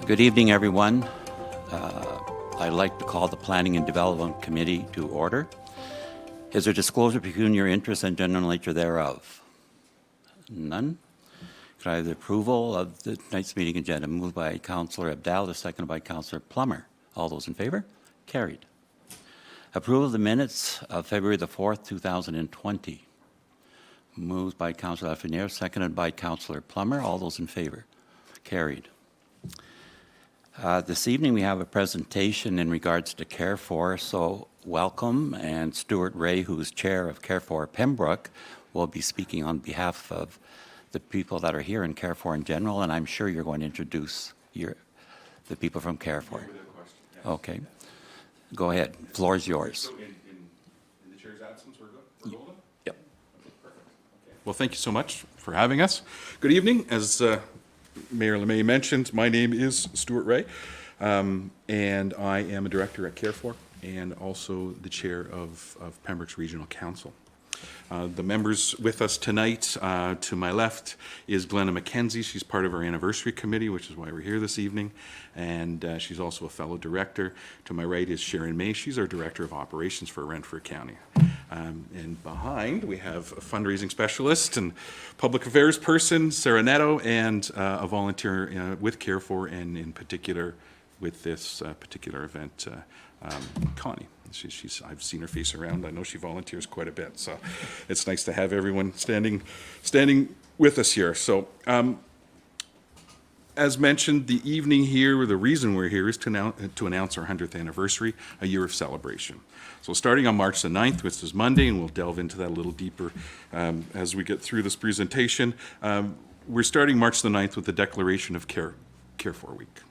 Good evening, everyone. I'd like to call the Planning and Development Committee to order. Is there disclosure of pecuniary interest and general nature thereof? None. Could I have the approval of tonight's meeting agenda moved by Councillor Abdallah, seconded by Councillor Plummer? All those in favor? Carried. Approval of the minutes of February the 4th, 2020. Moved by Councillor Lafreniere, seconded by Councillor Plummer. All those in favor? Carried. This evening we have a presentation in regards to Care4, so welcome, and Stuart Ray, who is chair of Care4 Pembroke, will be speaking on behalf of the people that are here in Care4 in general, and I'm sure you're going to introduce the people from Care4. Okay. Go ahead. Floor is yours. So in the chair's absence, we're good? We're golden? Yep. Okay, perfect. Okay. Well, thank you so much for having us. Good evening. As Mayor LeMay mentioned, my name is Stuart Ray, and I am a director at Care4 and also the chair of Pembroke's Regional Council. The members with us tonight, to my left is Glenna McKenzie. She's part of our anniversary committee, which is why we're here this evening, and she's also a fellow director. To my right is Sharon May. She's our director of operations for Renfrew County. And behind we have a fundraising specialist and public affairs person, Sarah Netto, and a volunteer with Care4 and in particular with this particular event, Connie. I've seen her face around. I know she volunteers quite a bit, so it's nice to have everyone standing with us here. So, as mentioned, the evening here, or the reason we're here, is to announce our 100th anniversary, a year of celebration. So starting on March the 9th, which is Monday, and we'll delve into that a little deeper as we get through this presentation, we're starting March the 9th with the declaration of Care4 Week.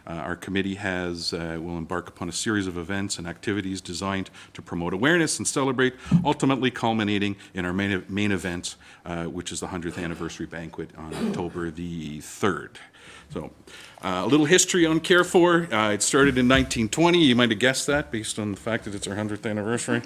Our committee will embark upon a series of events and activities designed to promote awareness and celebrate, ultimately culminating in our main event, which is the 100th anniversary banquet on October the 3rd. So, a little history on Care4. It started in 1920. You might have guessed that based on the fact that it's our 100th anniversary.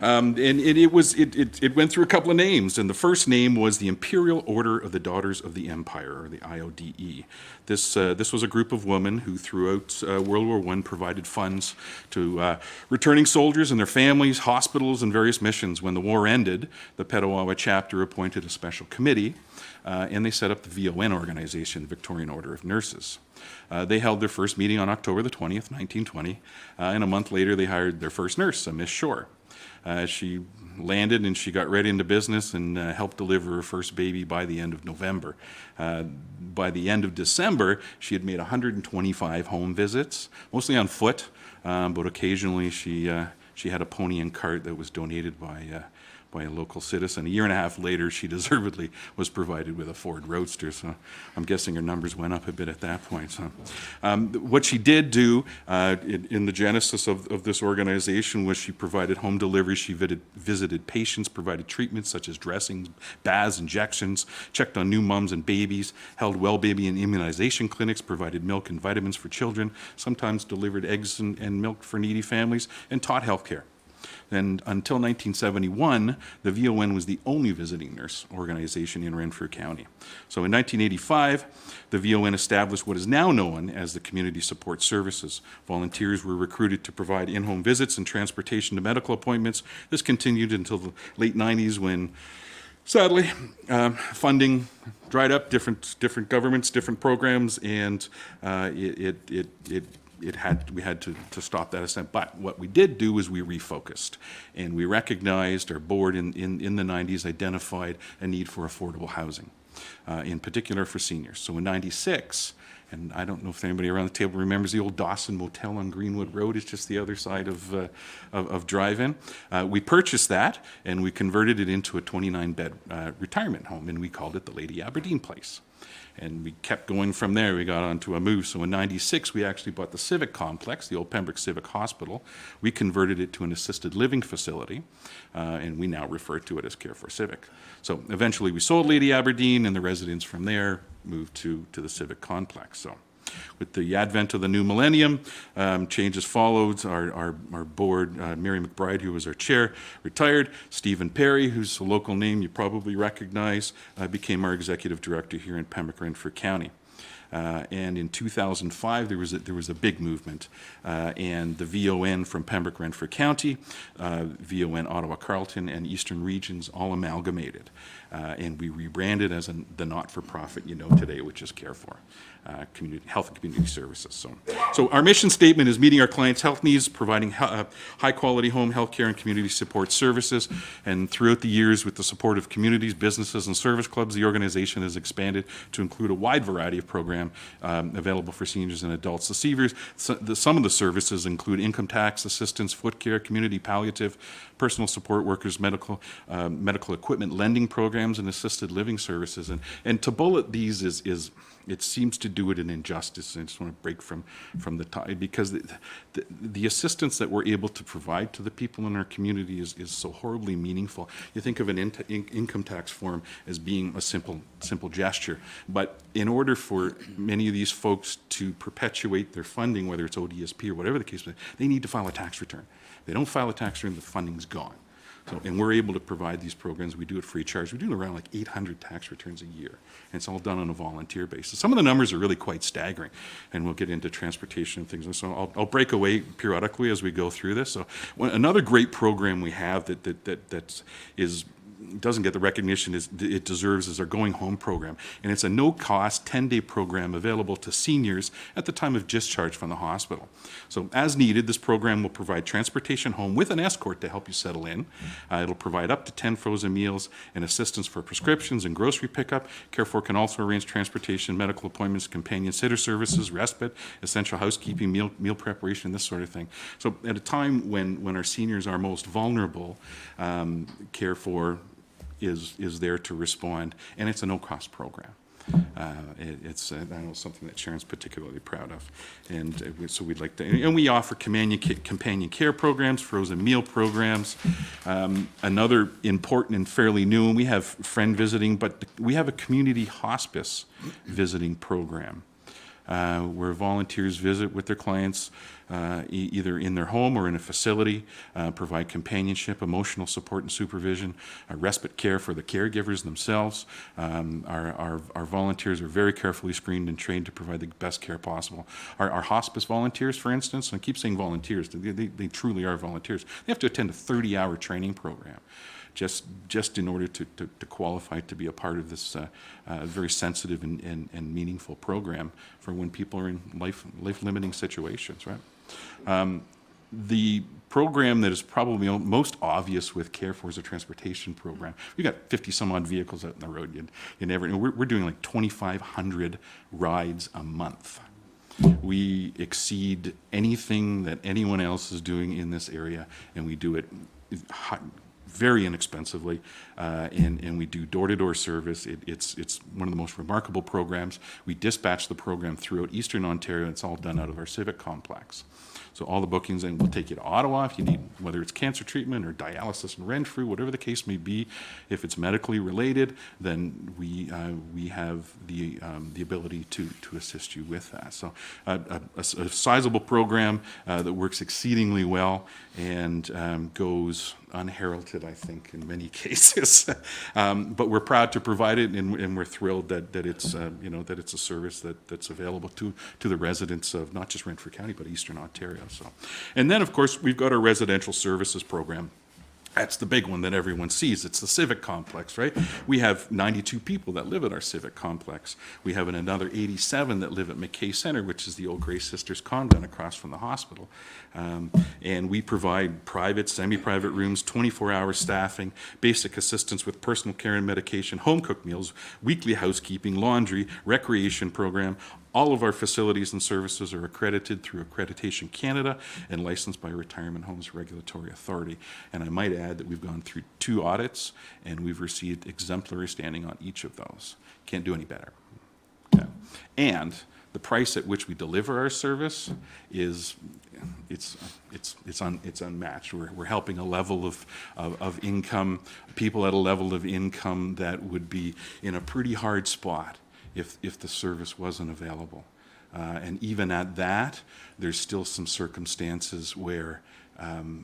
And it went through a couple of names, and the first name was the Imperial Order of the Daughters of the Empire, or the IODE. This was a group of women who, throughout World War I, provided funds to returning soldiers and their families, hospitals, and various missions. When the war ended, the Petawawa chapter appointed a special committee, and they set up the VON organization, the Victorian Order of Nurses. They held their first meeting on October the 20th, 1920, and a month later they hired their first nurse, Miss Shore. She landed and she got right into business and helped deliver her first baby by the end of November. By the end of December, she had made 125 home visits, mostly on foot, but occasionally she had a pony and cart that was donated by a local citizen. A year and a half later, she deservedly was provided with a Ford Roadster, so I'm guessing her numbers went up a bit at that point. So, what she did do in the genesis of this organization was she provided home delivery, she visited patients, provided treatments such as dressings, baths, injections, checked on new moms and babies, held well baby and immunization clinics, provided milk and vitamins for children, sometimes delivered eggs and milk for needy families, and taught healthcare. And until 1971, the VON was the only visiting nurse organization in Renfrew County. So in 1985, the VON established what is now known as the Community Support Services. Volunteers were recruited to provide in-home visits and transportation to medical appointments. This continued until the late 90s when, sadly, funding dried up, different governments, different programs, and we had to stop that ascent. But what we did do is we refocused, and we recognized, our board in the 90s identified a need for affordable housing, in particular for seniors. So in 96, and I don't know if anybody around the table remembers the old Dawson Motel on Greenwood Road. It's just the other side of drive-in. We purchased that, and we converted it into a 29-bed retirement home, and we called it the Lady Aberdeen Place. And we kept going from there. We got onto a move. So in 96, we actually bought the Civic Complex, the old Pembroke Civic Hospital. We converted it to an assisted living facility, and we now refer to it as Care4 Civic. So eventually we sold Lady Aberdeen, and the residents from there moved to the Civic Complex. So with the advent of the new millennium, changes followed. Our board, Mary McBride, who was our chair, retired. Stephen Perry, who's a local name you probably recognize, became our executive director here in Pembroke, Renfrew County. And in 2005, there was a big movement, and the VON from Pembroke Renfrew County, VON Ottawa Carleton, and Eastern Regions all amalgamated, and we rebranded as the not-for-profit you know today, which is Care4. Health and Community Services. So our mission statement is meeting our clients' health needs, providing high-quality home health care and community support services. And throughout the years, with the support of communities, businesses, and service clubs, the organization has expanded to include a wide variety of programs available for seniors and adults. Some of the services include income tax assistance, foot care, community palliative, personal support workers, medical equipment lending programs, and assisted living services. And to bullet these is it seems to do it an injustice. I just want to break from the tie, because the assistance that we're able to provide to the people in our community is so horribly meaningful. You think of an income tax form as being a simple gesture, but in order for many of these folks to perpetuate their funding, whether it's ODSP or whatever the case may be, they need to file a tax return. They don't file a tax return, the funding's gone. So, and we're able to provide these programs. We do it free of charge. We do around like 800 tax returns a year, and it's all done on a volunteer basis. Some of the numbers are really quite staggering, and we'll get into transportation and things. And so I'll break away periodically as we go through this. So another great program we have that doesn't get the recognition it deserves is our Going Home program. And it's a no-cost 10-day program available to seniors at the time of discharge from the hospital. So as needed, this program will provide transportation home with an escort to help you settle in. It'll provide up to 10 frozen meals and assistance for prescriptions and grocery pickup. Care4 can also arrange transportation, medical appointments, companion sitter services, respite, essential housekeeping, meal preparation, this sort of thing. So at a time when our seniors are most vulnerable, Care4 is there to respond, and it's a no-cost program. It's I know something that Sharon's particularly proud of, and so we'd like to. And we offer companion care programs, frozen meal programs. Another important and fairly new, and we have friend visiting, but we have a community hospice visiting program. Where volunteers visit with their clients either in their home or in a facility, provide companionship, emotional support and supervision, respite care for the caregivers themselves. Our volunteers are very carefully screened and trained to provide the best care possible. Our hospice volunteers, for instance, and I keep saying volunteers, they truly are volunteers. They have to attend a 30-hour training program just in order to qualify to be a part of this very sensitive and meaningful program for when people are in life-limiting situations, right? The program that is probably most obvious with Care4 is a transportation program. We've got 50-some-odd vehicles out on the road. We're doing like 2,500 rides a month. We exceed anything that anyone else is doing in this area, and we do it very inexpensively, and we do door-to-door service. It's one of the most remarkable programs. We dispatch the program throughout Eastern Ontario. It's all done out of our civic complex. So all the bookings, and we'll take you to Ottawa if you need, whether it's cancer treatment or dialysis in Renfrew, whatever the case may be. If it's medically related, then we have the ability to assist you with that. So a sizable program that works exceedingly well and goes unheralded, I think, in many cases. But we're proud to provide it, and we're thrilled that it's that it's a service that's available to the residents of not just Renfrew County but Eastern Ontario. So, and then of course we've got our residential services program. That's the big one that everyone sees. It's the civic complex, right? We have 92 people that live at our civic complex. We have another 87 that live at McKay Centre, which is the old Grace Sisters convent across from the hospital. And we provide private, semi-private rooms, 24-hour staffing, basic assistance with personal care and medication, home-cooked meals, weekly housekeeping, laundry, recreation program. All of our facilities and services are accredited through Accreditation Canada and licensed by Retirement Homes Regulatory Authority. And I might add that we've gone through 2 audits and we've received exemplary standing on each of those. Can't do any better. Okay. And the price at which we deliver our service is it's unmatched. We're helping a level of income, people at a level of income that would be in a pretty hard spot if the service wasn't available. And even at that, there's still some circumstances where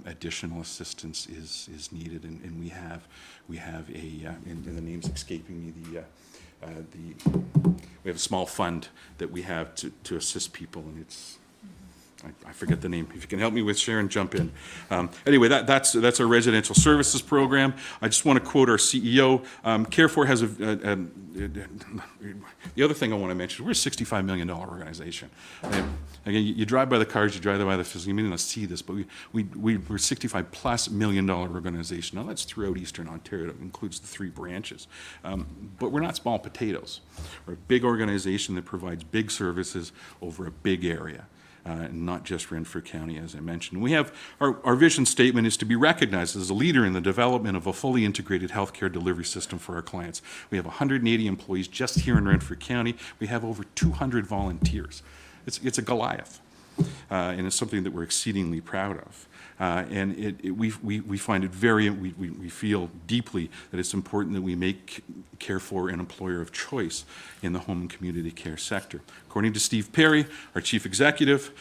additional assistance is needed. And we have a, and the name's escaping me, we have a small fund that we have to assist people, and it's, I forget the name. If you can help me with Sharon, jump in. Anyway, that's our residential services program. I just want to quote our CEO. Care4 has the other thing I want to mention, we're a $65 million organization. And again, you drive by the cars, you drive by the facility, you may not see this, but we're a $65+ million organization. Now that's throughout Eastern Ontario. It includes the 3 branches. But we're not small potatoes. We're a big organization that provides big services over a big area. Not just Renfrew County, as I mentioned. We have, our vision statement is to be recognized as a leader in the development of a fully integrated healthcare delivery system for our clients. We have 180 employees just here in Renfrew County. We have over 200 volunteers. It's a Goliath, and it's something that we're exceedingly proud of. And we find it we feel deeply that it's important that we make Care4 an employer of choice in the home and community care sector. According to Steve Perry, our chief executive,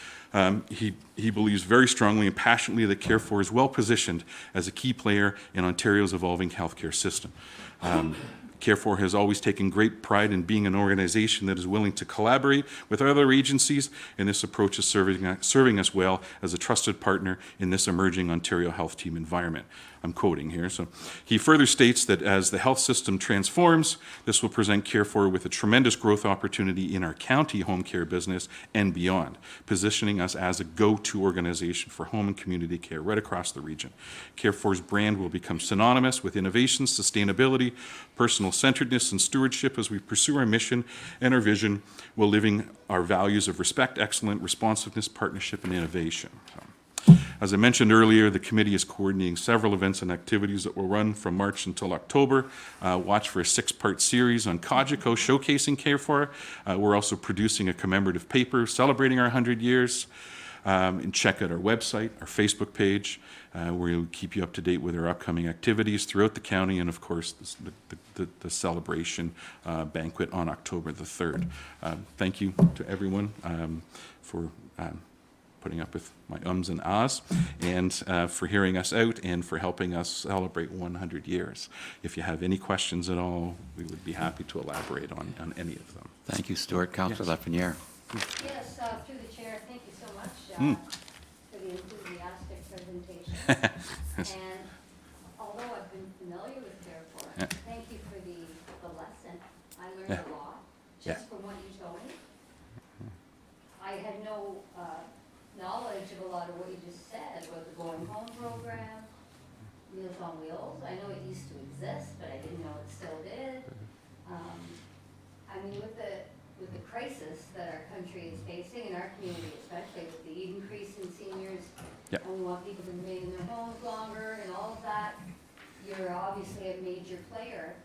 he believes very strongly and passionately that Care4 is well positioned as a key player in Ontario's evolving healthcare system. Care4 has always taken great pride in being an organization that is willing to collaborate with other agencies, and this approach is serving us well as a trusted partner in this emerging Ontario health team environment. I'm quoting here. So he further states that as the health system transforms, this will present Care4 with a tremendous growth opportunity in our county home care business and beyond, positioning us as a go-to organization for home and community care right across the region. Care4's brand will become synonymous with innovation, sustainability, personal centeredness, and stewardship as we pursue our mission and our vision while living our values of respect, excellence, responsiveness, partnership, and innovation. As I mentioned earlier, the committee is coordinating several events and activities that will run from March until October. Watch for a 6-part series on Cogeco showcasing Care4. We're also producing a commemorative paper celebrating our 100 years. And check out our website, our Facebook page, where we'll keep you up to date with our upcoming activities throughout the county, and of course the celebration banquet on October the 3rd. Thank you to everyone for putting up with my ums and ahs, and for hearing us out and for helping us celebrate 100 years. If you have any questions at all, we would be happy to elaborate on any of them. Thank you, Stuart. Councillor Lafreniere. Yes, through the chair, thank you so much for the enthusiastic presentation. And although I've been familiar with Care4, thank you for the lesson. I learned a lot just from what you told me. I had no knowledge of a lot of what you just said about the Going Home program, Meals on Wheels. I know it used to exist, but I didn't know it still did. I mean, with the crisis that our country is facing, and our community especially, with the increase in seniors, and we want people to remain in their homes longer and all of that, you're obviously a major player.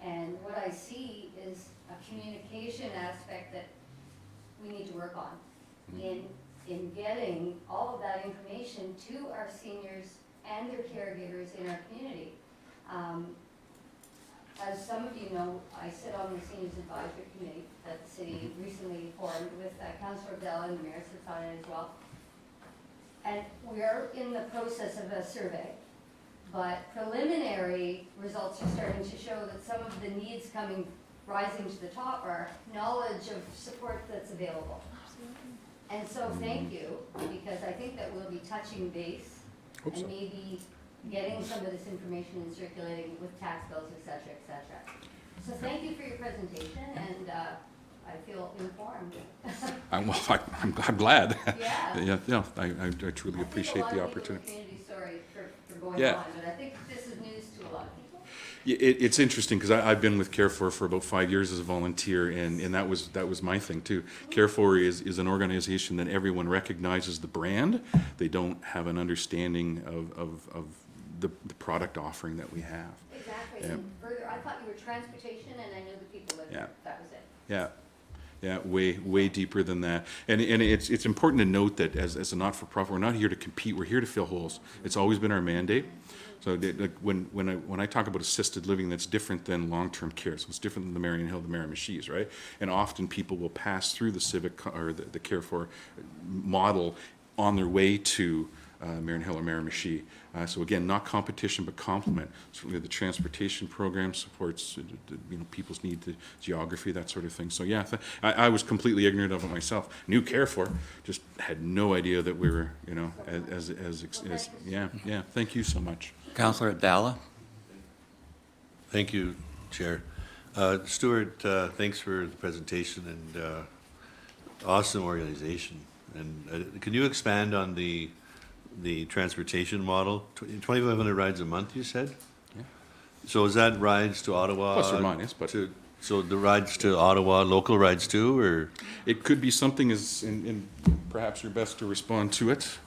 And what I see is a communication aspect that we need to work on in getting all of that information to our seniors and their caregivers in our community. As some of you know, I sit on the Seniors Advisory Committee that the city recently formed with Councillor Dell, and the mayor sits on it as well. And we are in the process of a survey, but preliminary results are starting to show that some of the needs rising to the top are knowledge of support that's available. And so thank you, because I think that we'll be touching base and maybe getting some of this information and circulating with tax bills, et cetera, et cetera. So thank you for your presentation, and I feel informed. I'm glad. Yeah. I truly appreciate the opportunity. I think a lot of people in the community, sorry for going on, but I think this is news to a lot of people. It's interesting because I've been with Care4 for about 5 years as a volunteer, and that was my thing too. Care4 is an organization that everyone recognizes the brand. They don't have an understanding of the product offering that we have. Exactly. And further, I thought you were transportation, and I knew the people that that was it. Yeah, way deeper than that. And it's important to note that as a not-for-profit, we're not here to compete. We're here to fill holes. It's always been our mandate. So when I talk about assisted living, that's different than long-term care. So it's different than the Marion Hill, the Miramichis, right? And often people will pass through the Civic or the Care4 model on their way to Marin Hill or Miramichi. So again, not competition, but complement. Certainly the transportation program supports people's need to geography, that sort of thing. So yeah, I was completely ignorant of it myself. Knew Care4, just had no idea that we were, yeah. Thank you so much. Councillor Dalla? Thank you, Chair. Stuart, thanks for the presentation and awesome organization. And can you expand on the transportation model? 2,500 rides a month, you said? Yeah. So is that rides to Ottawa? Plus or minus, but So the rides to Ottawa, local rides too, or? it could be something as, and perhaps you're best to respond to it.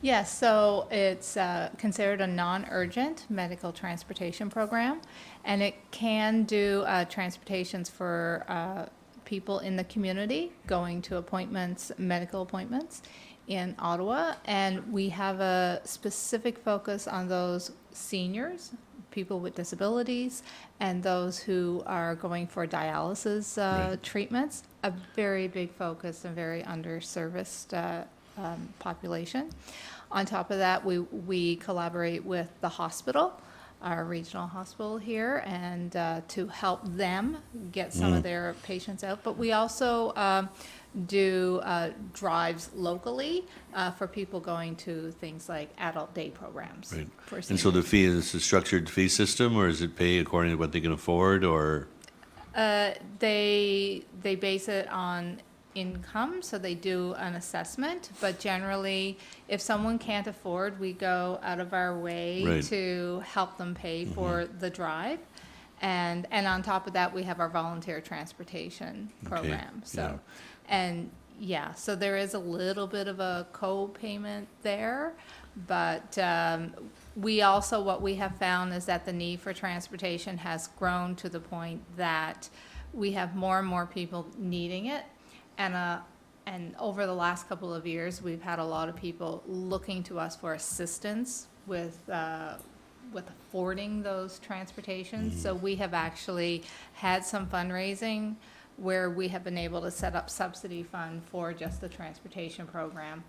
Yes, so it's considered a non-urgent medical transportation program, and it can do transportations for people in the community going to appointments, medical appointments in Ottawa, and we have a specific focus on those seniors, people with disabilities, and those who are going for dialysis treatments, a very big focus and very underserviced population. On top of that, we collaborate with the hospital, our regional hospital here, and to help them get some of their patients out. But we also do drives locally for people going to things like adult day programs. Right. For And so the seniors. fee is a structured fee system, or is it pay according to what they can afford, or? They base it on income, so they do an assessment, but generally, if someone can't afford, we go out of our way Right. to help them pay for the drive. And on top of that, we have our volunteer transportation program, so. And, yeah, so there is a little bit of a co-payment there, but we also, what we have found is that the need for transportation has grown to the point that we have more and more people needing it. And over the last couple of years, we've had a lot of people looking to us for assistance with affording those transportations. So we have actually had some fundraising where we have been able to set up subsidy fund for just the transportation program.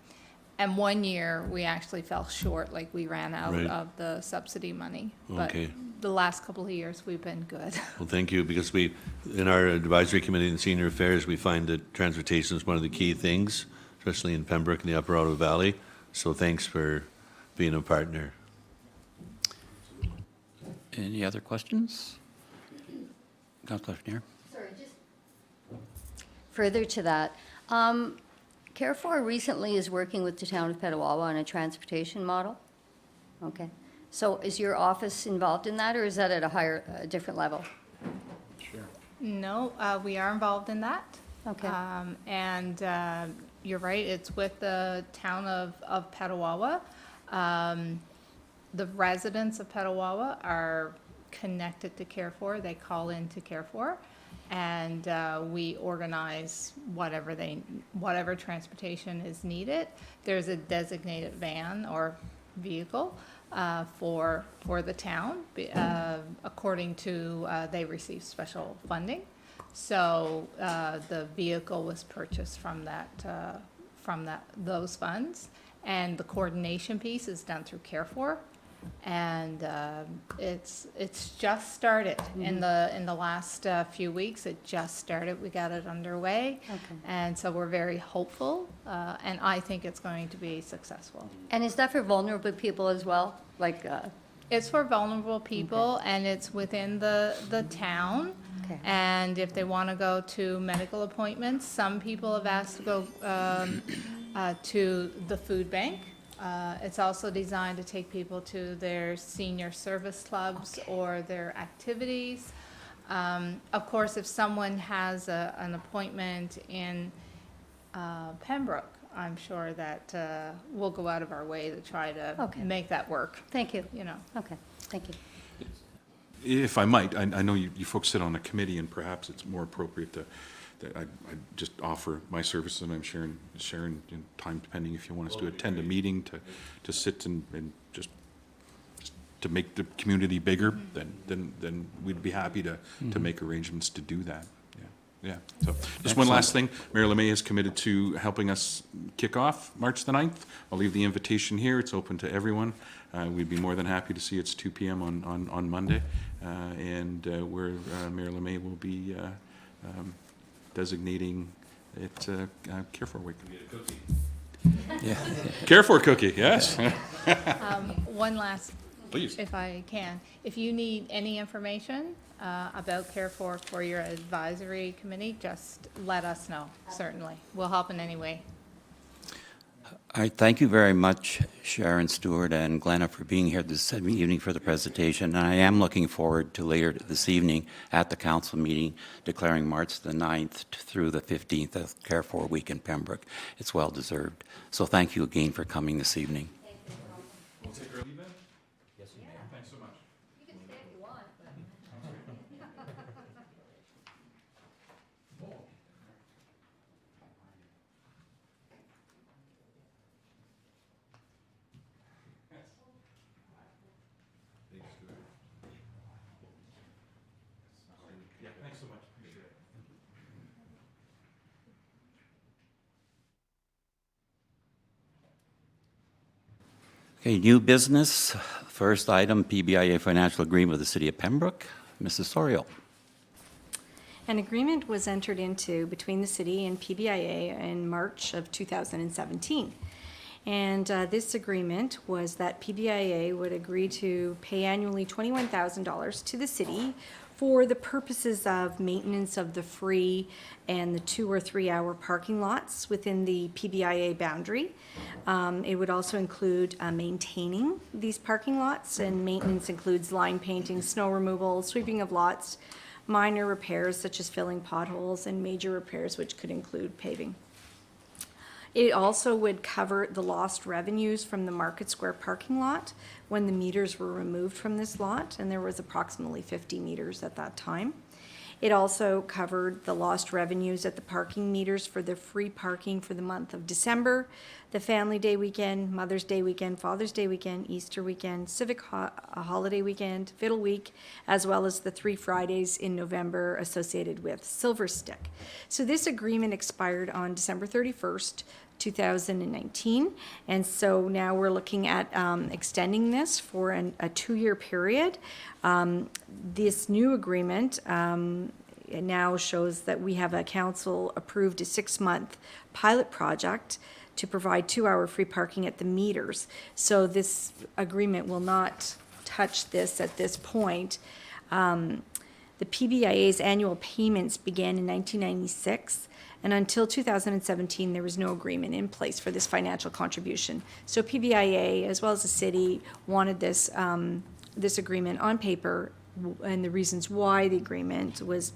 And one year, we actually fell short, like we ran out Right. of the subsidy money. But Okay. the last couple of years, we've been good. Well, thank you, because in our advisory committee in senior affairs, we find that transportation is one of the key things, especially in Pembroke and the Upper Ottawa Valley. So thanks for being a partner. Any other questions? Councillor Schneer? Sorry, just further to that, Care4 recently is working with the town of Petawawa on a transportation model. Okay. So is your office involved in that, or is that at a different level? No, we are involved in that. Okay. And you're right, it's with the town of Petawawa. The residents of Petawawa are connected to Care4. They call in to Care4, and we organize whatever transportation is needed. There's a designated van or vehicle for the town, according to, they receive special funding. So the vehicle was purchased from those funds, and the coordination piece is done through Care4. And it's just started in the last few weeks. It just started. We got it underway, and so we're very hopeful. And I think it's going to be successful. And is that for vulnerable people as well? Like, It's for vulnerable people, and it's within the town. Okay. And if they want to go to medical appointments, some people have asked to go to the food bank. It's also designed to take people to their senior service clubs or their activities. Of course, if someone has an appointment in Pembroke, I'm sure that we'll go out of our way to try to make that work, thank you. you know. Okay, thank you. If I might, I know you folks sit on a committee, and perhaps it's more appropriate that I just offer my services, and I'm sharing time depending if you want us to attend a meeting to sit and just to make the community bigger, then we'd be happy to make arrangements to do that. Yeah. Yeah. So just one last thing. Mayor Lemay is committed to helping us kick off March the 9th. I'll leave the invitation here. It's open to everyone. We'd be more than happy to see it's 2 p.m. on Monday. Where Mayor Lemay will be designating it Care for Week. Yeah. Care for cookie, yes. One last, Please. if I can, if you need any information about Care for your advisory committee, just let us know, certainly. We'll help in any way. All right, thank you very much, Sharon Stewart and Glenna, for being here this evening for the presentation. And I am looking forward to later this evening at the council meeting declaring March the 9th through the 15th as Care for Week in Pembroke. It's well deserved. So thank you again for coming this evening. We'll take our leave then? Yes, you may. Thanks so much. You can stay if you want, but. Yeah, thanks so much. Appreciate it. Okay, new business. First item, PBIA financial agreement with the City of Pembroke. Mrs. Soriel. An agreement was entered into between the city and PBIA in March of 2017. And this agreement was that PBIA would agree to pay annually $21,000 to the city for the purposes of maintenance of the free and the 2 or 3 hour parking lots within the PBIA boundary. It would also include maintaining these parking lots, and maintenance includes line painting, snow removal, sweeping of lots, minor repairs such as filling potholes, and major repairs which could include paving. It also would cover the lost revenues from the Market Square parking lot when the meters were removed from this lot, and there was approximately 50 meters at that time. It also covered the lost revenues at the parking meters for the free parking for the month of December, the Family Day weekend, Mother's Day weekend, Father's Day weekend, Easter weekend, Civic Holiday weekend, Fiddle Week, as well as the 3 Fridays in November associated with Silver Stick. So this agreement expired on December 31st, 2019, and so now we're looking at extending this for a 2-year period. This new agreement it now shows that we have a council approved a 6-month pilot project to provide 2-hour free parking at the meters. So this agreement will not touch this at this point. The PBIA's annual payments began in 1996, and until 2017, there was no agreement in place for this financial contribution. So PBIA, as well as the city, wanted this, this agreement on paper, and the reasons why the agreement was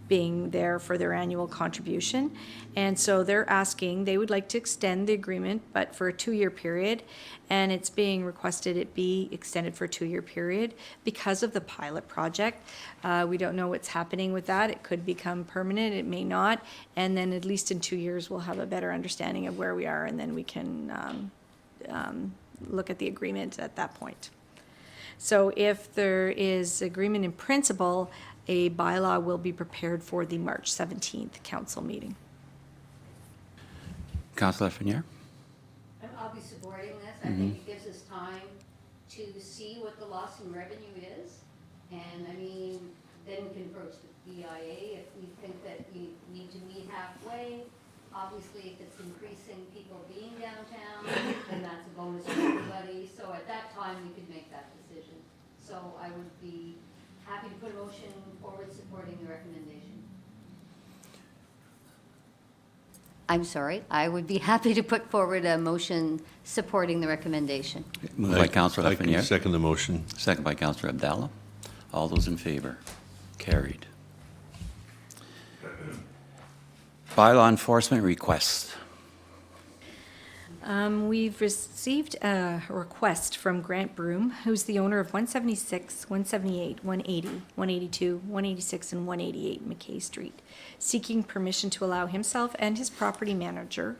being there for their annual contribution. And so they're asking, they would like to extend the agreement, but for a 2-year period, and it's being requested it be extended for a 2-year period because of the pilot project. We don't know what's happening with that. It could become permanent, it may not, and then at least in 2 years, we'll have a better understanding of where we are, and then we can look at the agreement at that point. So if there is agreement in principle, a bylaw will be prepared for the March 17th council meeting. Councillor Lafreniere? I'll be supporting this. I think it gives us time to see what the loss in revenue is. And I mean, then we can approach the BIA if we think that we need to meet halfway. Obviously, if it's increasing people being downtown, then that's a bonus for everybody. So at that time, we could make that decision. So I would be happy to put a motion forward supporting the recommendation. I'm sorry, I would be happy to put forward a motion supporting the recommendation. Moved by Councillor I can Lafreniere. second the motion. Second by Councillor Abdallah. All those in favor? Carried. Bylaw enforcement request. We've received a request from Grant Broom, who's the owner of 176, 178, 180, 182, 186, and 188 McKay Street, seeking permission to allow himself and his property manager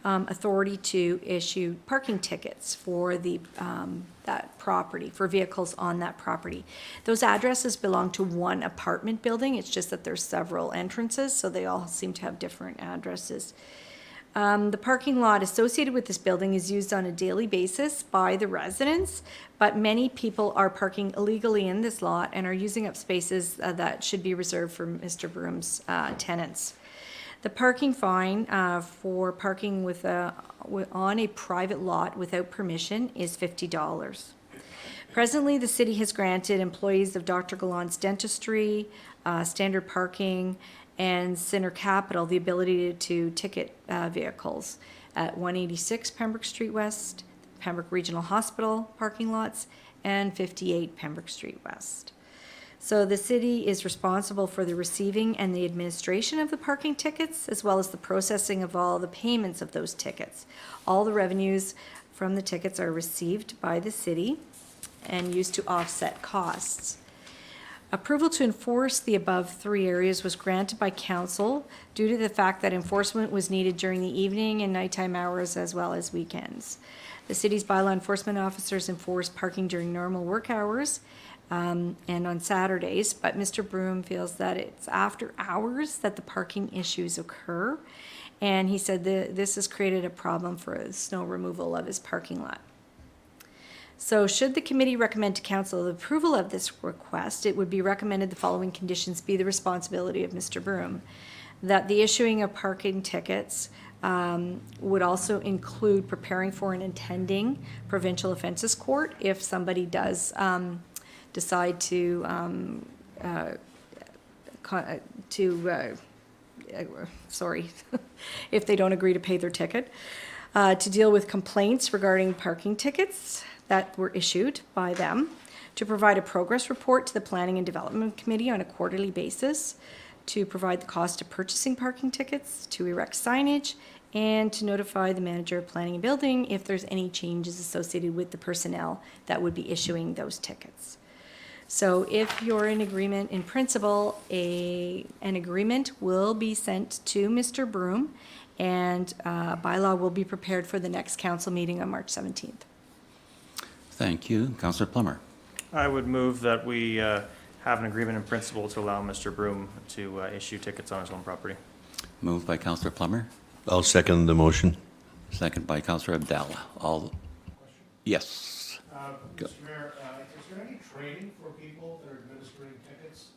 authority to issue parking tickets for that property, for vehicles on that property. Those addresses belong to one apartment building. It's just that there's several entrances, so they all seem to have different addresses. The parking lot associated with this building is used on a daily basis by the residents, but many people are parking illegally in this lot and are using up spaces that should be reserved for Mr. Broom's tenants. The parking fine for parking on a private lot without permission is $50. Presently, the city has granted employees of Dr. Galland's Dentistry, Standard Parking, and Sinner Capital the ability to ticket vehicles at 186 Pembroke Street West, Pembroke Regional Hospital parking lots, and 58 Pembroke Street West. So the city is responsible for the receiving and the administration of the parking tickets, as well as the processing of all the payments of those tickets. All the revenues from the tickets are received by the city and used to offset costs. Approval to enforce the above three areas was granted by council due to the fact that enforcement was needed during the evening and nighttime hours as well as weekends. The city's bylaw enforcement officers enforce parking during normal work hours and on Saturdays, but Mr. Broom feels that it's after hours that the parking issues occur, and he said that this has created a problem for snow removal of his parking lot. So should the committee recommend to council the approval of this request, it would be recommended the following conditions be the responsibility of Mr. Broom. That the issuing of parking tickets would also include preparing for and attending provincial offences court if somebody does decide if they don't agree to pay their ticket, to deal with complaints regarding parking tickets that were issued by them, to provide a progress report to the Planning and Development Committee on a quarterly basis, to provide the cost of purchasing parking tickets, to erect signage, and to notify the manager of planning and building if there's any changes associated with the personnel that would be issuing those tickets. So if you're in agreement in principle, an agreement will be sent to Mr. Broom, and bylaw will be prepared for the next council meeting on March 17th. Thank you. Councillor Plummer. I would move that we have an agreement in principle to allow Mr. Broom to issue tickets on his own property. Moved by Councillor Plummer, I'll second the motion. second by Councillor Abdallah. All, yes. Go. Mr. Mayor, is there any training for people that are administering tickets?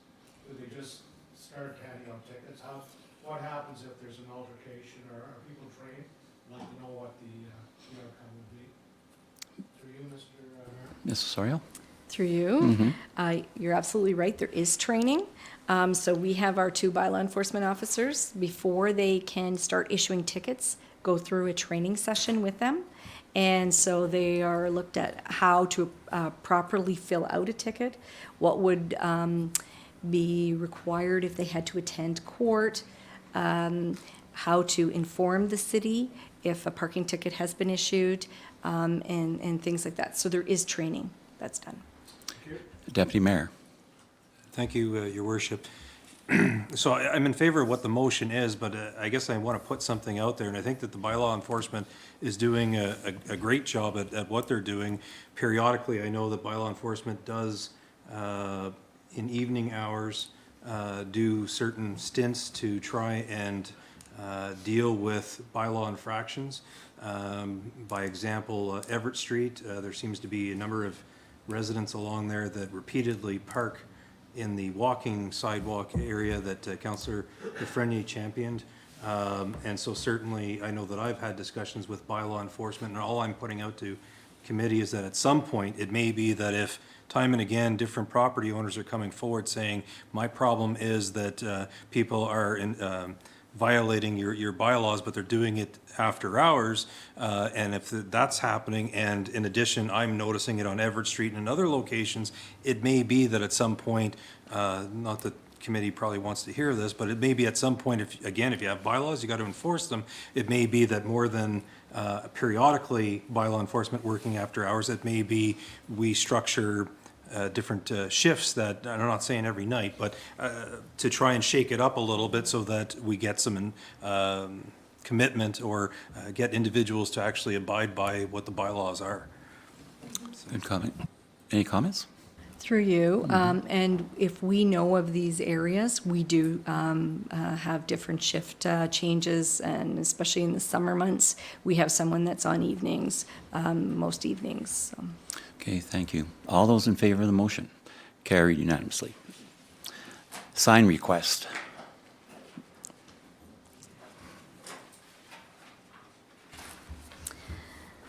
Do they just start handing out tickets? What happens if there's an altercation, or are people trained? I'd like to know what the outcome would be. Through you, Mr. Mayor. Mrs. Soriel? Through you. You're absolutely right, there is training. So we have our two bylaw enforcement officers, before they can start issuing tickets, go through a training session with them. And so they are looked at how to properly fill out a ticket, what would be required if they had to attend court, how to inform the city if a parking ticket has been issued, and things like that. So there is training that's done. Deputy Mayor. Thank you, Your Worship. So I'm in favor of what the motion is, but I guess I want to put something out there, and I think that the bylaw enforcement is doing a great job at what they're doing. Periodically, I know that bylaw enforcement does, in evening hours, do certain stints to try and deal with bylaw infractions. By example, Everett Street, there seems to be a number of residents along there that repeatedly park in the walking sidewalk area that Councillor Dufresne championed. And so certainly, I know that I've had discussions with bylaw enforcement, and all I'm putting out to committee is that at some point, it may be that if time and again, different property owners are coming forward saying, my problem is that people are violating your bylaws, but they're doing it after hours, and if that's happening, and in addition, I'm noticing it on Everett Street and in other locations, it may be that at some point, not that committee probably wants to hear this, but it may be at some point, if you have bylaws, you got to enforce them. It may be that more than periodically bylaw enforcement working after hours, it may be we structure different shifts that, I'm not saying every night, but to try and shake it up a little bit so that we get some commitment or get individuals to actually abide by what the bylaws are. Good comment. Any comments? Through you, and if we know of these areas, we do have different shift changes, and especially in the summer months, we have someone that's on evenings, most evenings, so. Okay, thank you. All those in favor of the motion? Carried unanimously. Sign request.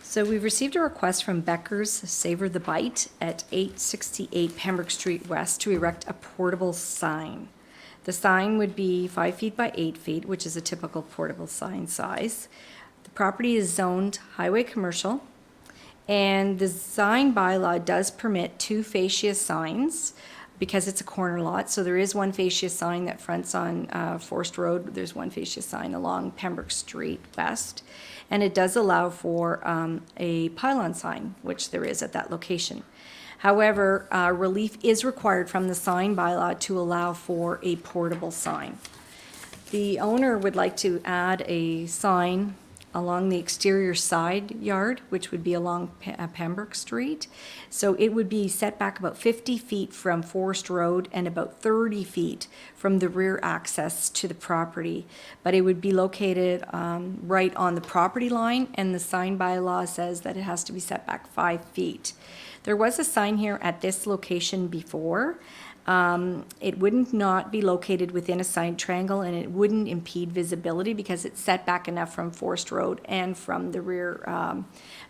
So we've received a request from Becker's Savor the Bite at 868 Pembroke Street West to erect a portable sign. The sign would be 5 feet by 8 feet, which is a typical portable sign size. The property is zoned highway commercial, and the sign bylaw does permit 2 fascia signs because it's a corner lot. So there is 1 fascia sign that fronts on Forest Road. There's 1 fascia sign along Pembroke Street West. And it does allow for a pylon sign, which there is at that location. However, relief is required from the sign bylaw to allow for a portable sign. The owner would like to add a sign along the exterior side yard, which would be along Pembroke Street. So it would be set back about 50 feet from Forest Road and about 30 feet from the rear access to the property. But it would be located right on the property line, and the sign bylaw says that it has to be set back 5 feet. There was a sign here at this location before. It wouldn't not be located within a side triangle, and it wouldn't impede visibility because it's set back enough from Forest Road and from the rear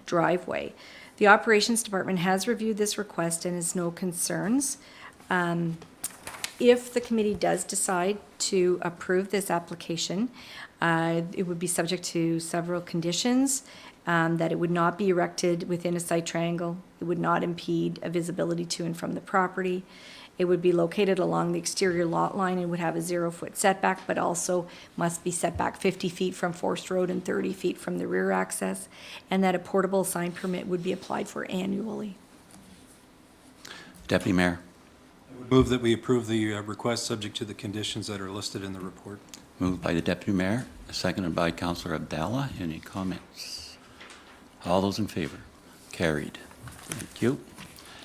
driveway. The Operations Department has reviewed this request and has no concerns. If the committee does decide to approve this application, it would be subject to several conditions, that it would not be erected within a site triangle. It would not impede a visibility to and from the property. It would be located along the exterior lot line and would have a 0-foot setback, but also must be set back 50 feet from Forest Road and 30 feet from the rear access, and that a portable sign permit would be applied for annually. Deputy Mayor. Move that we approve the request subject to the conditions that are listed in the report. Moved by the Deputy Mayor, seconded by Councillor Abdallah. Any comments? All those in favor? Carried. Thank you.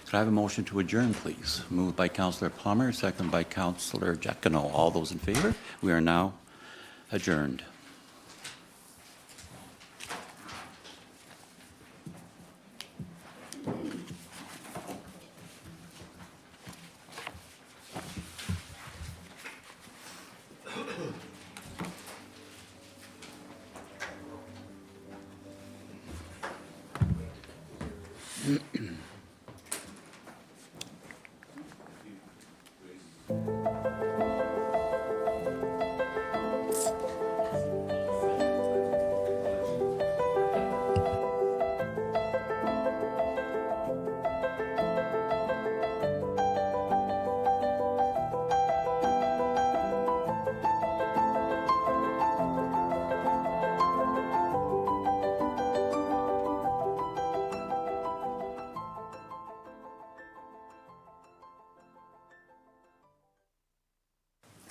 Could I have a motion to adjourn, please? Moved by Councillor Plummer, seconded by Councillor Giacono. All those in favor? We are now adjourned.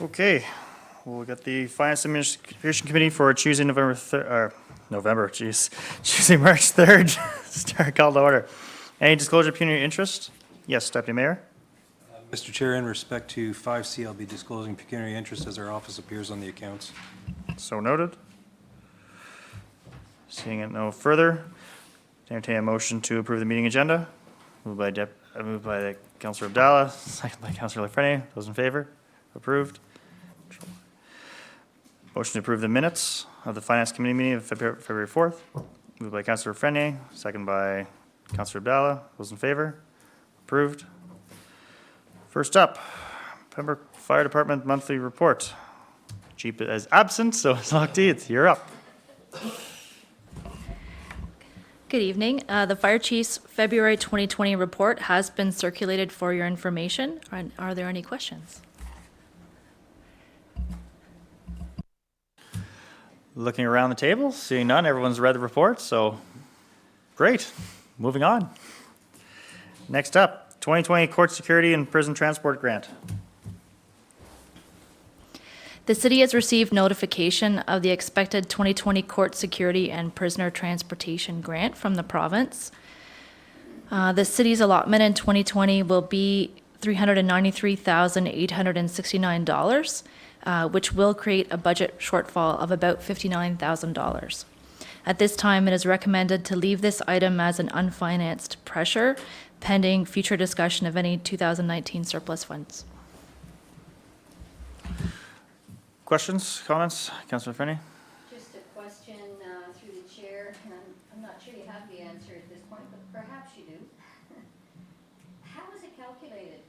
Okay, we'll get the Finance Administration Committee for Tuesday, Tuesday, March 3rd. Start call to order. Any disclosure of pecuniary interest? Yes, Deputy Mayor. Mr. Chair, in respect to 5C, I'll be disclosing pecuniary interest as our office appears on the accounts. So noted. Seeing it no further, entertain a motion to approve the meeting agenda. Moved by Councillor Abdallah, second by Councillor Lafreniere. Those in favor? Approved. Motion to approve the minutes of the Finance Committee meeting of February 4th. Moved by Councillor Lafreniere, second by Councillor Abdallah. Those in favor? Approved. First up, Pembroke Fire Department monthly report. Jeep is absent, so Loch Teeth, you're up. Good evening. The Fire Chief's February 2020 report has been circulated for your information. Are there any questions? Looking around the table, seeing none, everyone's read the report, so great. Moving on. Next up, 2020 Court Security and Prison Transport Grant. The city has received notification of the expected 2020 Court Security and Prisoner Transportation Grant from the province. The city's allotment in 2020 will be $393,869, which will create a budget shortfall of about $59,000. At this time, it is recommended to leave this item as an unfinanced pressure, pending future discussion of any 2019 surplus funds. Questions, comments? Councillor Finney? Just a question through the chair, and I'm not sure you have the answer at this point, but perhaps you do. How is it calculated,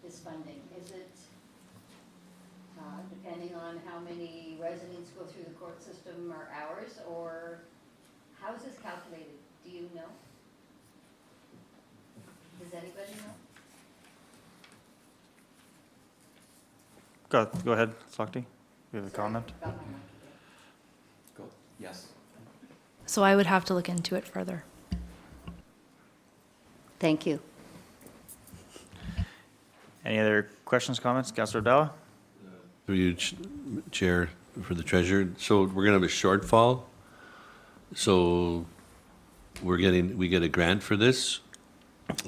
this funding? Is it depending on how many residents go through the court system or hours, or how is this calculated? Do you know? Does anybody know? Go ahead, Slokty. You have a comment? Got my mic again. Go. Yes. So I would have to look into it further. Thank you. Any other questions, comments? Councillor Abdallah? Through you, Chair, for the treasurer. So we're gonna have a shortfall. So we get a grant for this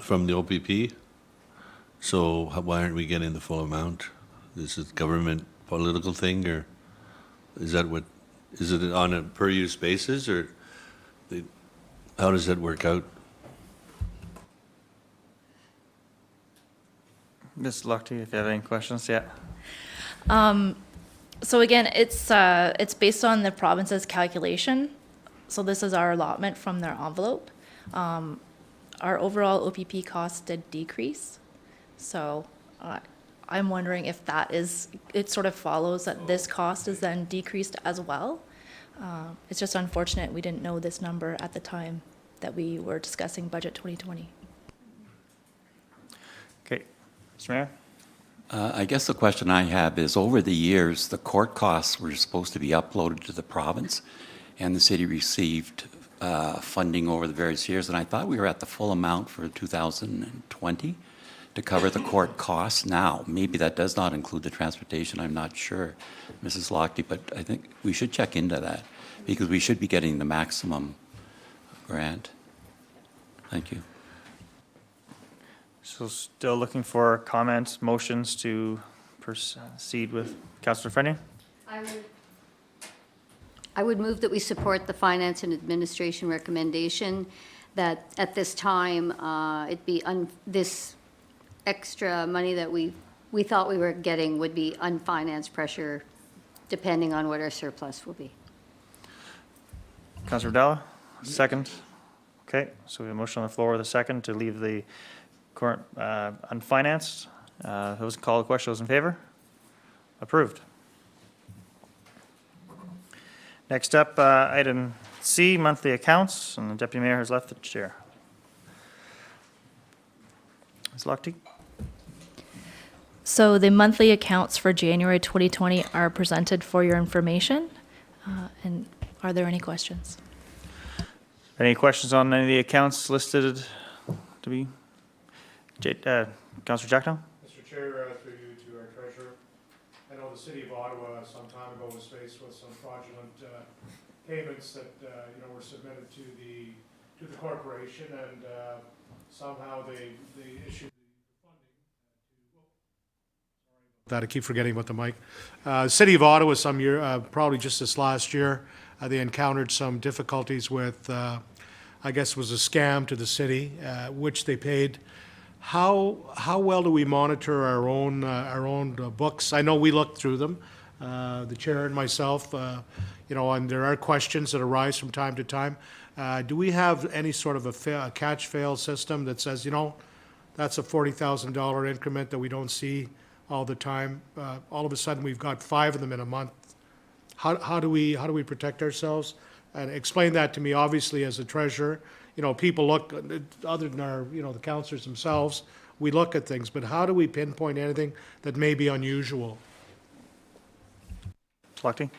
from the OPP. So why aren't we getting the full amount? This is government political thing, or is it on a per use basis, or how does that work out? Ms. Slokty, if you have any questions, yeah. So again, it's based on the province's calculation. So this is our allotment from their envelope. Our overall OPP costs did decrease. So I'm wondering if it sort of follows that this cost is then decreased as well. It's just unfortunate we didn't know this number at the time that we were discussing budget 2020. Okay. Mr. Mayor? I guess the question I have is, over the years, the court costs were supposed to be uploaded to the province, and the city received funding over the various years, and I thought we were at the full amount for 2020 to cover the court costs. Now, maybe that does not include the transportation, I'm not sure, Mrs. Lochte, but I think we should check into that, because we should be getting the maximum grant. Thank you. So still looking for comments, motions to proceed with Councillor Finney? I would move that we support the Finance and Administration recommendation that at this time, it be this extra money that we thought we were getting would be unfinanced pressure, depending on what our surplus will be. Councillor Abdallah, second. Okay, so we have a motion on the floor with a second to leave the current unfinanced. Those call the question. Those in favor? Approved. Next up, item C, monthly accounts, and the Deputy Mayor has left the chair. Ms. Lochte? So the monthly accounts for January 2020 are presented for your information. And are there any questions? Any questions on any of the accounts listed to be? Councillor Jackno? Mr. Chair, through you to our treasurer, I know the city of Ottawa some time ago was faced with some fraudulent payments that were submitted to the corporation, and somehow they issued the funding that I keep forgetting about the mic. City of Ottawa, some year, probably just this last year, they encountered some difficulties with, I guess it was a scam to the city, which they paid. How well do we monitor our own books? I know we look through them, the chair and myself, and there are questions that arise from time to time. Do we have any sort of a catch-fail system that says, that's a $40,000 increment that we don't see all the time? All of a sudden, we've got 5 of them in a month. How do we protect ourselves? And explain that to me. Obviously, as a treasurer, people look, other than our, the councillors themselves, we look at things, but how do we pinpoint anything that may be unusual? Lochte?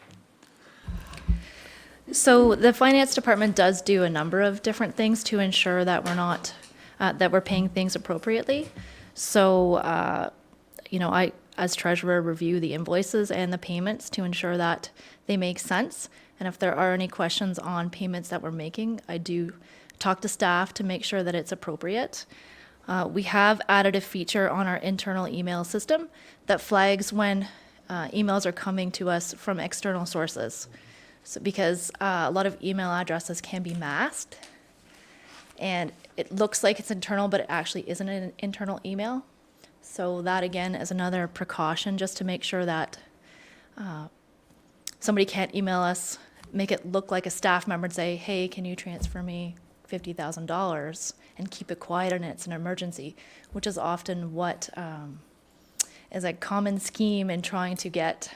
So the finance department does do a number of different things to ensure that we're not, that we're paying things appropriately. So, I, as treasurer, review the invoices and the payments to ensure that they make sense. And if there are any questions on payments that we're making, I do talk to staff to make sure that it's appropriate. We have added a feature on our internal email system that flags when emails are coming to us from external sources. So because a lot of email addresses can be masked, and it looks like it's internal, but it actually isn't an internal email. So that again is another precaution, just to make sure that somebody can't email us, make it look like a staff member and say, hey, can you transfer me $50,000, and keep it quiet and it's an emergency, which is often what is a common scheme in trying to get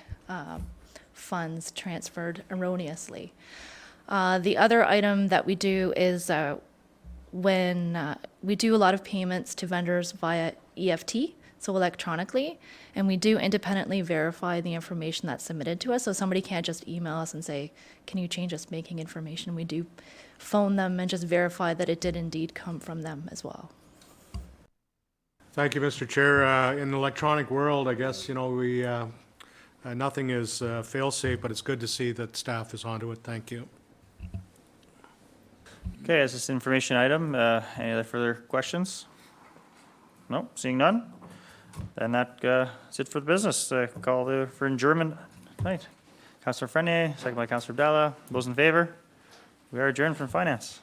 funds transferred erroneously. The other item that we do is when we do a lot of payments to vendors via EFT, so electronically, and we do independently verify the information that's submitted to us. So somebody can't just email us and say, can you change this banking information? We do phone them and just verify that it did indeed come from them as well. Thank you, Mr. Chair. In the electronic world, I guess, we, nothing is fail-safe, but it's good to see that staff is onto it. Thank you. Okay, as this information item, any other further questions? No, seeing none. Then that's it for the business. Call for adjournment tonight. Councillor Frenier, second by Councillor Abdallah. Those in favor? We are adjourned from Finance.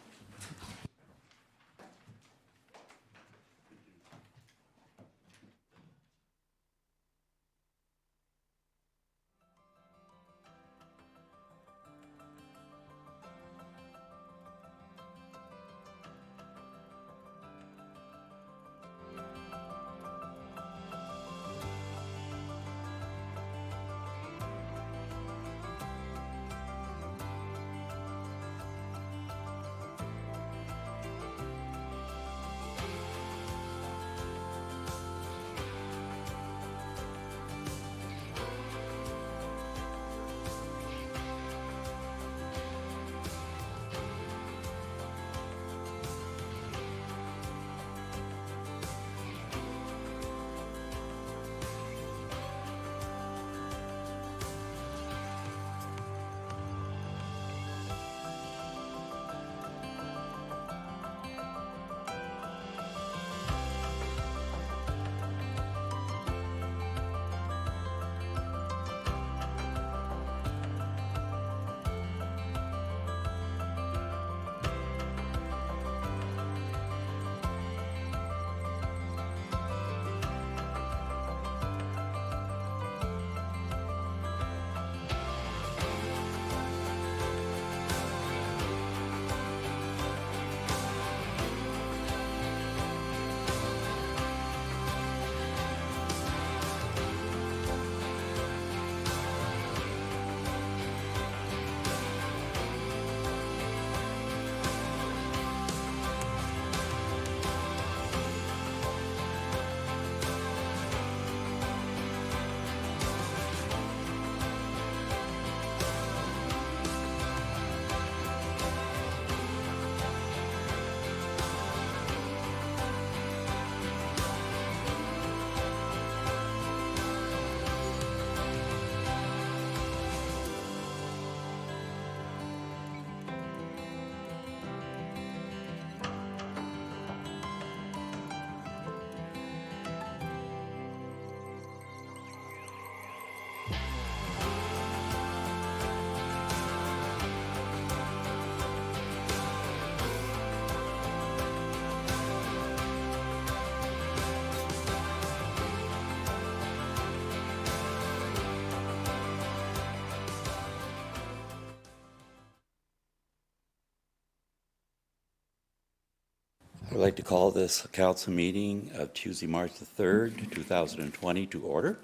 I'd like to call this council meeting of Tuesday, March the 3rd, 2020 to order.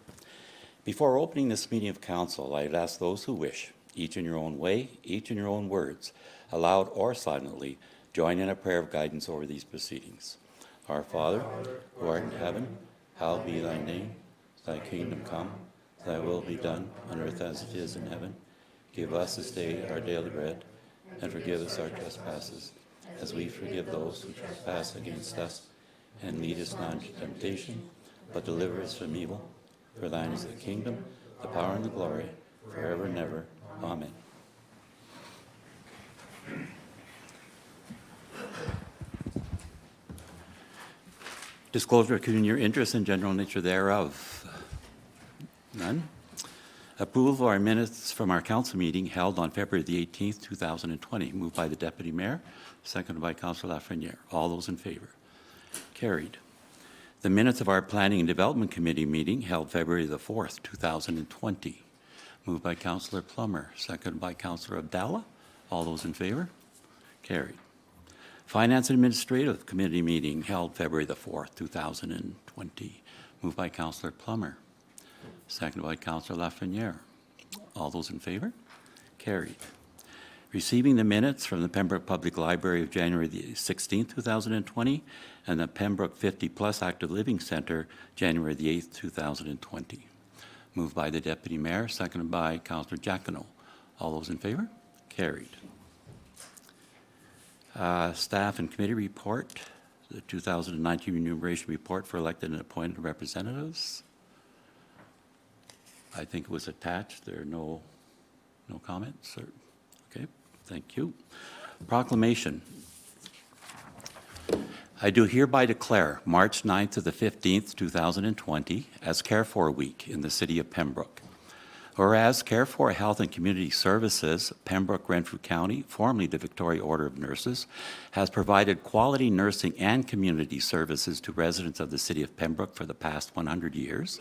Before opening this meeting of council, I'd ask those who wish, each in your own way, each in your own words, aloud or silently, join in a prayer of guidance over these proceedings. Our Father, who art in heaven, hallowed be thy name. Thy kingdom come, thy will be done on earth as it is in heaven. Give us this day our daily bread, and forgive us our trespasses, as we forgive those who trespass against us. And lead us not into temptation, but deliver us from evil. For thine is the kingdom, the power, and the glory, forever and ever. Amen. Disclosure of your interest and general nature thereof. None. Approval of our minutes from our council meeting held on February the 18th, 2020. Moved by the Deputy Mayor, seconded by Councillor Lafreniere. All those in favor? Carried. The minutes of our Planning and Development Committee meeting held February the 4th, 2020. Moved by Councillor Plummer, seconded by Councillor Abdallah. All those in favor? Carried. Finance and Administrative Committee meeting held February the 4th, 2020. Moved by Councillor Plummer, seconded by Councillor Lafreniere. All those in favor? Carried. Receiving the minutes from the Pembroke Public Library of January the 16th, 2020, and the Pembroke 50+ Active Living Center, January the 8th, 2020. Moved by the Deputy Mayor, seconded by Councillor Giacono. All those in favor? Carried. Staff and committee report, the 2019 remuneration report for elected and appointed representatives. I think it was attached. There are no comments? Or, okay, thank you. Proclamation. I do hereby declare March 9th to the 15th, 2020 as Care For Week in the city of Pembroke. Whereas Care For Health and Community Services, Pembroke Renfrew County, formerly the Victoria Order of Nurses, has provided quality nursing and community services to residents of the city of Pembroke for the past 100 years.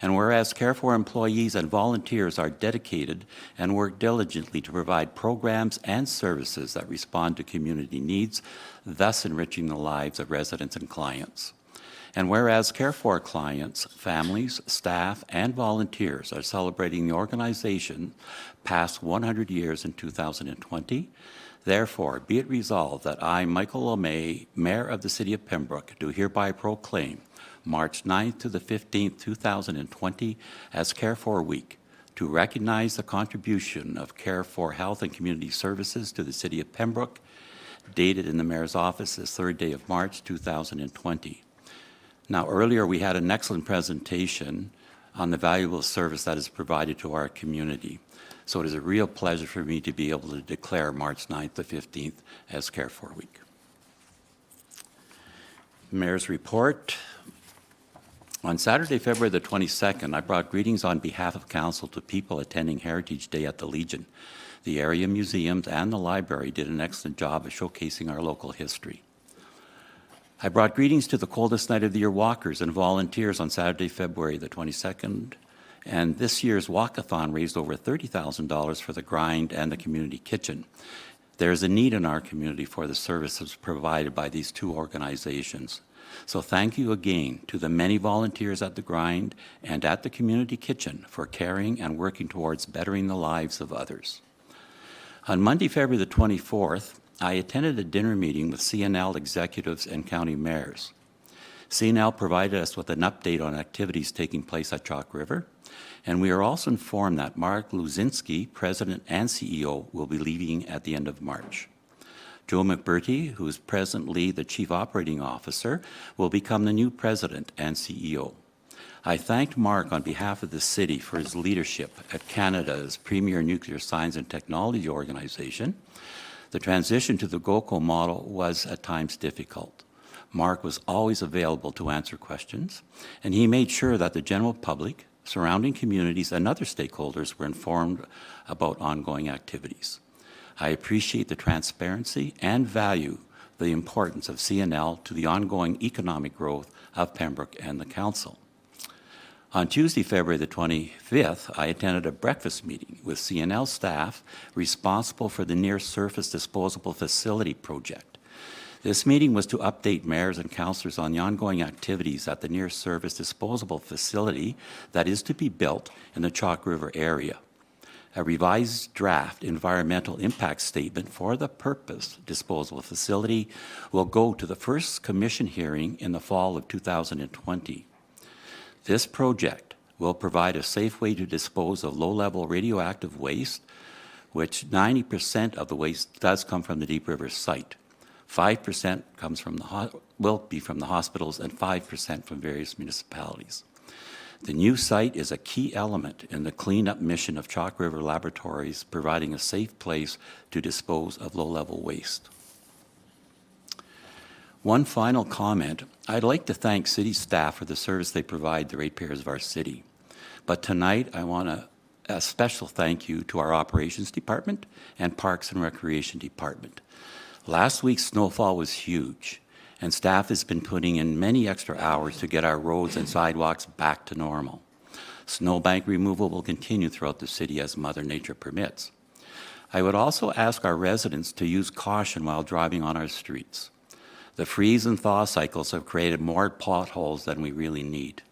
And whereas Care For employees and volunteers are dedicated and work diligently to provide programs and services that respond to community needs, thus enriching the lives of residents and clients. And whereas Care For clients, families, staff, and volunteers are celebrating the organization past 100 years in 2020, therefore be it resolved that I, Michael O'May, Mayor of the City of Pembroke, do hereby proclaim March 9th to the 15th, 2020 as Care For Week to recognize the contribution of Care For Health and Community Services to the City of Pembroke, dated in the Mayor's office this 3rd day of March 2020. Now, earlier we had an excellent presentation on the valuable service that is provided to our community. So it is a real pleasure for me to be able to declare March 9th to 15th as Care For Week. Mayor's report. On Saturday, February the 22nd, I brought greetings on behalf of Council to people attending Heritage Day at the Legion. The area museums and the library did an excellent job of showcasing our local history. I brought greetings to the coldest night of the year walkers and volunteers on Saturday, February the 22nd, and this year's walkathon raised over $30,000 for the Grind and the Community Kitchen. There is a need in our community for the services provided by these two organizations. So thank you again to the many volunteers at the Grind and at the Community Kitchen for caring and working towards bettering the lives of others. On Monday, February the 24th, I attended a dinner meeting with CNL executives and county mayors. CNL provided us with an update on activities taking place at Chalk River, and we are also informed that Mark Luzinski, President and CEO, will be leaving at the end of March. Joe McBurty, who is presently the Chief Operating Officer, will become the new President and CEO. I thanked Mark on behalf of the city for his leadership at Canada's premier nuclear science and technology organization. The transition to the GOCO model was at times difficult. Mark was always available to answer questions, and he made sure that the general public, surrounding communities, and other stakeholders were informed about ongoing activities. I appreciate the transparency and value the importance of CNL to the ongoing economic growth of Pembroke and the Council. On Tuesday, February the 25th, I attended a breakfast meeting with CNL staff responsible for the near-surface disposable facility project. This meeting was to update mayors and councillors on the ongoing activities at the near-surface disposable facility that is to be built in the Chalk River area. A revised draft environmental impact statement for the purpose disposable facility will go to the first commission hearing in the fall of 2020. This project will provide a safe way to dispose of low-level radioactive waste which 90% of the waste does come from the Deep River site. 5% comes from will be from the hospitals and 5% from various municipalities. The new site is a key element in the cleanup mission of Chalk River Laboratories, providing a safe place to dispose of low-level waste. One final comment, I'd like to thank city staff for the service they provide the ratepayers of our city. But tonight, I want a special thank you to our Operations Department and Parks and Recreation Department. Last week's snowfall was huge, and staff has been putting in many extra hours to get our roads and sidewalks back to normal. Snowbank removal will continue throughout the city as Mother Nature permits. I would also ask our residents to use caution while driving on our streets. The freeze and thaw cycles have created more potholes than we really need.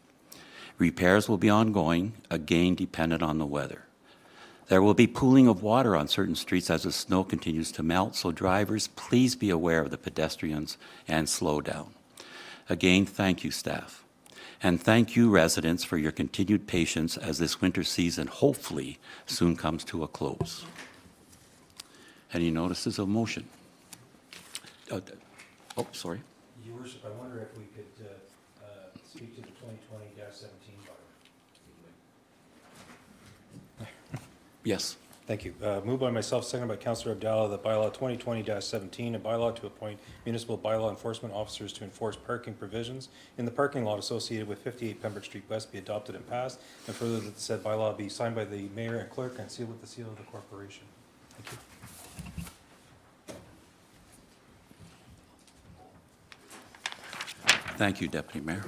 Repairs will be ongoing, again dependent on the weather. There will be pooling of water on certain streets as the snow continues to melt, so drivers, please be aware of the pedestrians and slow down. Again, thank you, staff. And thank you, residents, for your continued patience as this winter season hopefully soon comes to a close. Any notices of motion? Oh, sorry. Your worship, I wonder if we could speak to the 2020-17 bylaw. Yes. Thank you. Moved by myself, seconded by Councillor Abdallah, that bylaw 2020-17, a bylaw to appoint municipal bylaw enforcement officers to enforce parking provisions in the parking lot associated with 58 Pembroke Street West be adopted and passed, and further that the said bylaw be signed by the mayor and clerk and sealed with the seal of the corporation. Thank you. Thank you, Deputy Mayor.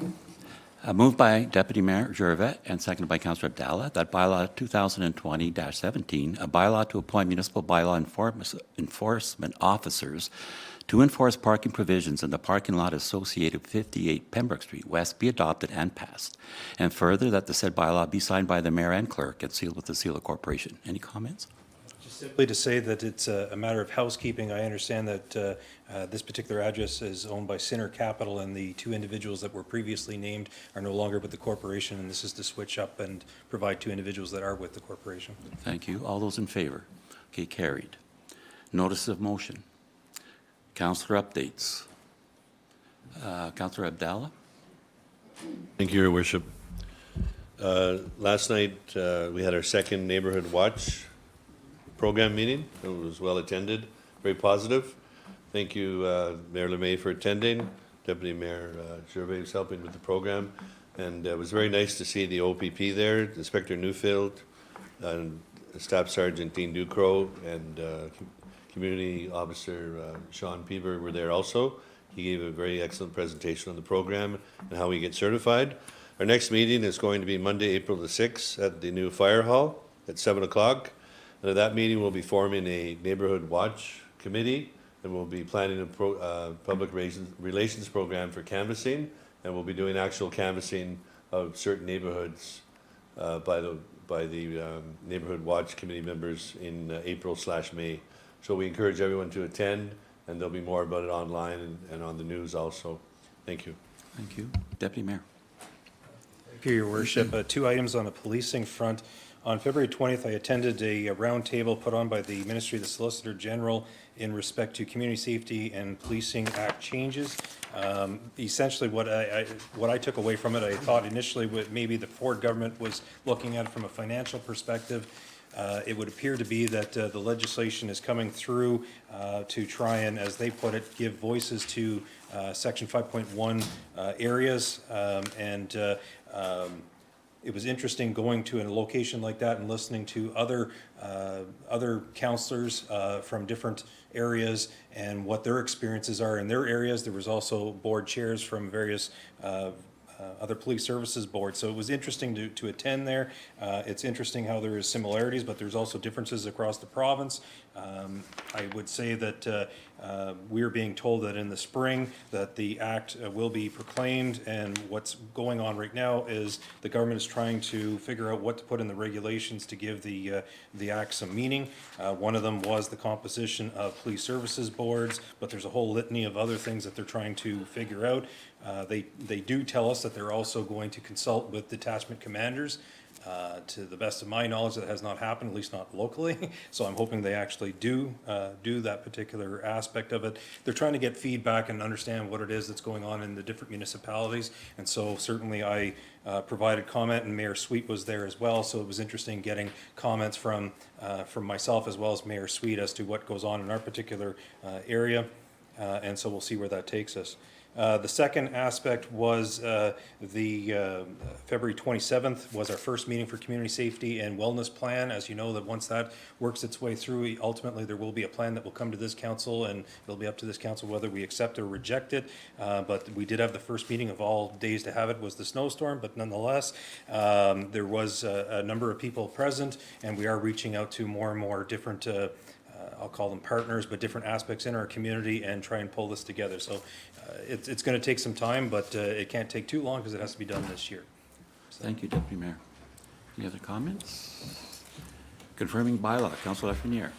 Moved by Deputy Mayor Gervais and seconded by Councillor Abdallah that bylaw 2020-17, a bylaw to appoint municipal bylaw enforcement officers to enforce parking provisions in the parking lot associated with 58 Pembroke Street West be adopted and passed. And further, that the said bylaw be signed by the mayor and clerk and sealed with the seal of corporation. Any comments? Just simply to say that it's a matter of housekeeping. I understand that this particular address is owned by Sinner Capital, and the two individuals that were previously named are no longer with the corporation, and this is to switch up and provide two individuals that are with the corporation. Thank you. All those in favor? Okay, carried. Notice of motion. Councillor updates. Councillor Abdallah? Thank you, Your Worship. Last night, we had our second Neighborhood Watch program meeting. It was well attended, very positive. Thank you, Mayor LeMay, for attending. Deputy Mayor Gervais was helping with the program. And it was very nice to see the OPP there, Inspector Newfield, and Staff Sergeant Dean Ducrow, and Community Officer Sean Peever were there also. He gave a very excellent presentation on the program and how we get certified. Our next meeting is going to be Monday, April the 6th at the new fire hall at 7 o'clock. And at that meeting, we'll be forming a neighborhood watch committee, and we'll be planning a public relations program for canvassing, and we'll be doing actual canvassing of certain neighborhoods by the neighborhood watch committee members in April/May. So we encourage everyone to attend, and there'll be more about it online and on the news also. Thank you. Thank you. Deputy Mayor? Thank you, Your Worship. Two items on the policing front. On February 20th, I attended a roundtable put on by the Ministry of the Solicitor General in respect to Community Safety and Policing Act changes. Essentially, what I took away from it, I thought initially maybe the Ford government was looking at it from a financial perspective. It would appear to be that the legislation is coming through to try and, as they put it, give voices to Section 5.1 areas, it was interesting going to a location like that and listening to other counselors from different areas and what their experiences are in their areas. There was also board chairs from various other police services boards. So it was interesting to attend there. It's interesting how there is similarities, but there's also differences across the province. I would say that we're being told that in the spring that the act will be proclaimed, and what's going on right now is the government is trying to figure out what to put in the regulations to give the act some meaning. One of them was the composition of police services boards, but there's a whole litany of other things that they're trying to figure out. They do tell us that they're also going to consult with detachment commanders To the best of my knowledge, that has not happened, at least not locally. So I'm hoping they actually do that particular aspect of it. They're trying to get feedback and understand what it is that's going on in the different municipalities. And so certainly I provided comment, and Mayor Sweet was there as well. So it was interesting getting comments from myself as well as Mayor Sweet as to what goes on in our particular area. And so we'll see where that takes us. The second aspect was the February 27th was our first meeting for Community Safety and Wellness Plan. As you know, that once that works its way through, ultimately there will be a plan that will come to this council, and it'll be up to this council whether we accept or reject it. But we did have the first meeting of all days to have it was the snowstorm, but nonetheless, there was a number of people present, and we are reaching out to more and more different I'll call them partners, but different aspects in our community and try and pull this together. So it's going to take some time, but it can't take too long because it has to be done this year. Thank you, Deputy Mayor. Any other comments? Confirming bylaw, Councilor Lafreniere.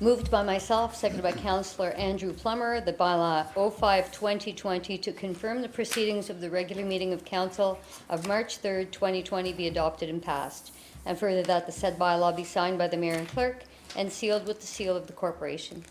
Moved by myself, seconded by Councillor Andrew Plummer, the bylaw 05-2020 to confirm the proceedings of the regular meeting of council of March 3rd, 2020 be adopted and passed. And further, that the said bylaw be signed by the mayor and clerk and sealed with the seal of the corporation.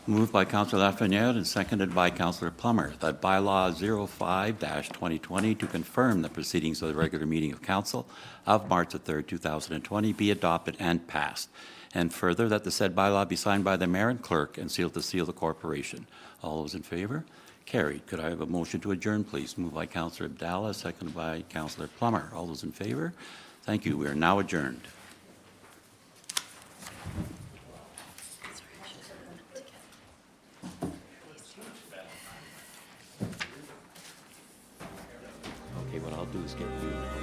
Moved by Councilor Lafreniere and seconded by Councilor Plummer, that bylaw 05-2020 to confirm the proceedings of the regular meeting of council of March the 3rd, 2020 be adopted and passed. And further, that the said bylaw be signed by the mayor and clerk and sealed to seal of the corporation. All those in favor? Carried. Could I have a motion to adjourn, please? Moved by Councilor Abdallah, seconded by Councilor Plummer. All those in favor? Thank you. We are now adjourned. Okay, what I'll do is get you